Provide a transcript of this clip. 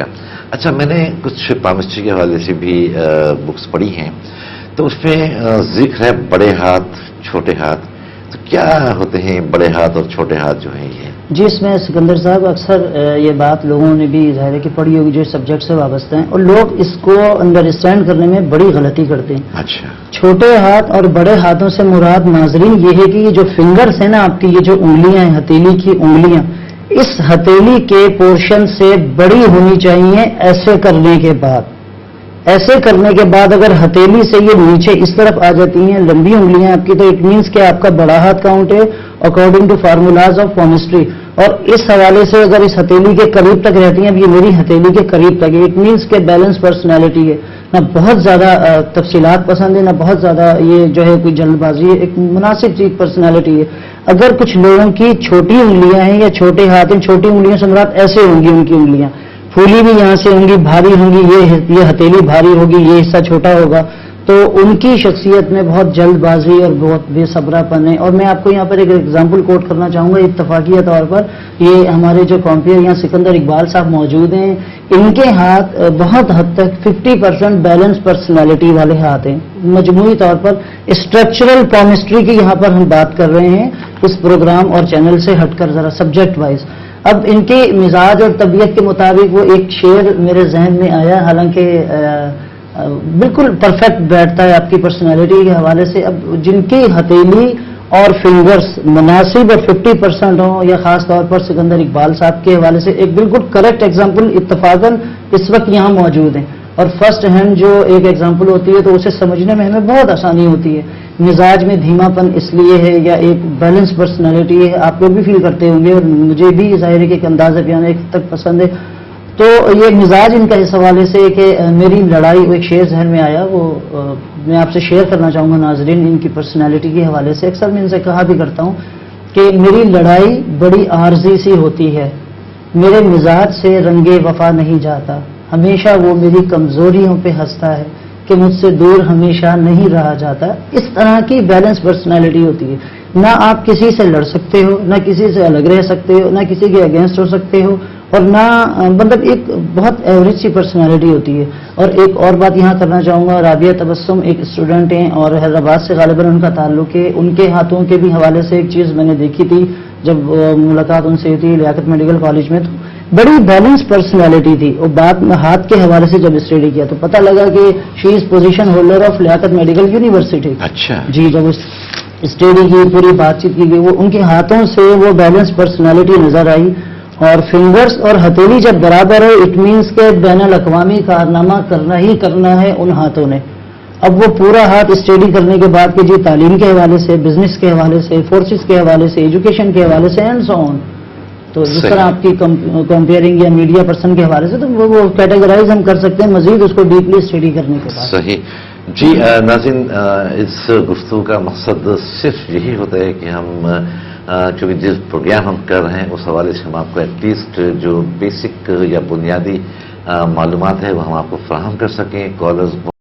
گا. اچھا، میں نے کچھ پامسٹری کے حوالے سے بھی بکس پڑھی ہیں، تو اس میں ذکر ہے بڑے ہاتھ چھوٹے ہاتھ. تو کیا ہوتے ہیں بڑے ہاتھ اور چھوٹے ہاتھ جو ہیں یہ؟ جی، اس میں سکندر صاحب اکثر یہ بات لوگوں نے بھی ظاہر ہے کہ پڑھی ہوگی جو سبجیکٹ سے وابستہ ہیں، اور لوگ اس کو انڈرسٹینڈ کرنے میں بڑی غلطی کرتے ہیں. اچھا. چھوٹے ہاتھ اور بڑے ہاتھوں سے مراد ناظرین یہ ہے کہ یہ جو فنگرز ہیں نا آپ کی، یہ جو انگلیاں ہیں، ہتھیلی کی انگلیاں، اس ہتھیلی کے پورشن سے بڑی ہونی چاہیے. ایسے کرنے کے بعد اگر ہتھیلی سے یہ نیچے اس طرف آ جاتی ہیں لمبی انگلیاں آپ کی، تو اٹ مینس کہ آپ کا بڑا ہاتھ کاؤنٹ ہے according to formulas of palmistry. اور اس حوالے سے اگر اس ہتھیلی کے قریب تک رہتی ہیں، اب یہ میری ہتھیلی کے قریب تک ہے، اٹ مینس کہ بیلنس پرسنالٹی ہے. نہ بہت زیادہ تفصیلات پسند ہے، نہ بہت زیادہ یہ جو ہے کوئی جلد بازی ہے، ایک مناسب چیز پرسنالٹی ہے. اگر کچھ لوگوں کی چھوٹی انگلیاں ہیں یا چھوٹے ہاتھ ہیں، چھوٹی انگلیوں سے مراد ایسے ہوں گی، ان کی انگلیاں پھولی بھی یہاں سے ہوں گی، بھاری ہوں گی، یہ ہتھیلی بھاری ہوگی، یہ حصہ چھوٹا ہوگا، تو ان کی شخصیت میں بہت جلد بازی اور بہت بے صبرا پن ہے. اور میں آپ کو یہاں پر ایک ایگزامپل کوٹ کرنا چاہوں گا اتفاقیہ طور پر. یہ ہمارے جو کمپیئر یہاں سکندر اقبال صاحب موجود ہیں، ان کے ہاتھ بہت حد تک 50% بیلنس پرسنالٹی والے ہاتھ ہیں. مجموعی طور پر اسٹرکچرل پامسٹری کی یہاں پر ہم بات کر رہے ہیں اس پروگرام اور چینل سے ہٹ کر ذرا سبجیکٹ وائز. اب ان کے مزاج اور طبیعت کے مطابق وہ ایک شعر میرے ذہن میں آیا، حالانکہ بالکل پرفیکٹ بیٹھتا ہے آپ کی پرسنالٹی کے حوالے سے. اب جن کی ہتھیلی اور فنگرز مناسب اور 50% ہوں، یا خاص طور پر سکندر اقبال صاحب کے حوالے سے ایک بالکل کریکٹ ایگزامپل اتفاقاً اس وقت یہاں موجود ہیں. اور فرسٹ ہینڈ جو ایک ایگزامپل ہوتی ہے تو اسے سمجھنے میں ہمیں بہت آسانی ہوتی ہے. مزاج میں دھیما پن اس لیے ہے، یا ایک بیلنس پرسنالٹی ہے، آپ لوگ بھی فیل کرتے ہوں گے، اور مجھے بھی ظاہر ہے کہ ایک انداز بیان ایک تک پسند ہے. تو یہ مزاج ان کا اس حوالے سے کہ میری لڑائی، وہ ایک شعر ذہن میں آیا، وہ میں آپ سے شیئر کرنا چاہوں گا ناظرین ان کی پرسنالٹی کے حوالے سے. اکثر میں ان سے کہا بھی کرتا ہوں کہ میری لڑائی بڑی عارضی سی ہوتی ہے، میرے مزاج سے رنگے وفا نہیں جاتا، ہمیشہ وہ میری کمزوریوں پہ ہنستا ہے کہ مجھ سے دور ہمیشہ نہیں رہا جاتا. اس طرح کی بیلنس پرسنالٹی ہوتی ہے. نہ آپ کسی سے لڑ سکتے ہو، نہ کسی سے الگ رہ سکتے ہو، نہ کسی کے اگینسٹ ہو سکتے ہو، اور نہ مطلب ایک بہت ایوریج سی پرسنالٹی ہوتی ہے. اور ایک اور بات یہاں کرنا چاہوں گا، رابعہ تبسم ایک اسٹوڈنٹ ہیں اور حیدرآباد سے غالباً ان کا تعلق ہے. ان کے ہاتھوں کے بھی حوالے سے ایک چیز میں نے دیکھی تھی جب ملاقات ان سے ہوئی تھی لیاقت میڈیکل کالج میں، تو بڑی بیلنس پرسنالٹی تھی. اور بات میں ہاتھ کے حوالے سے جب اسٹڈی کیا تو پتہ لگا کہ she is position holder of Liaquat medical university. اچھا جی، جب اس اسٹڈی کی پوری بات چیت کی گئی، وہ ان کے ہاتھوں سے وہ بیلنس پرسنالٹی نظر آئی. اور فنگرز اور ہتھیلی جب برابر ہے، اٹ مینس کہ بین الاقوامی کارنامہ کرنا ہی کرنا ہے ان ہاتھوں نے. اب وہ پورا ہاتھ اسٹڈی کرنے کے بعد کہ جی تعلیم کے حوالے سے، بزنس کے حوالے سے، فورسز کے حوالے سے، ایجوکیشن کے حوالے سے اینڈ سو آن. تو جس طرح آپ کی کمپیئرنگ یا میڈیا پرسن کے حوالے سے، تو وہ کیٹیگرائز ہم کر سکتے ہیں مزید اس کو ڈیپلی اسٹڈی کرنے کے بعد. صحیح. جی ناظرین، اس گفتگو کا مقصد صرف یہی ہوتا ہے کہ ہم چونکہ جس پروگرام ہم کر رہے ہیں اس حوالے سے ہم آپ کو ایٹ لیسٹ جو بیسک یا بنیادی معلومات ہے وہ ہم آپ کو فراہم کر سکیں. کالرز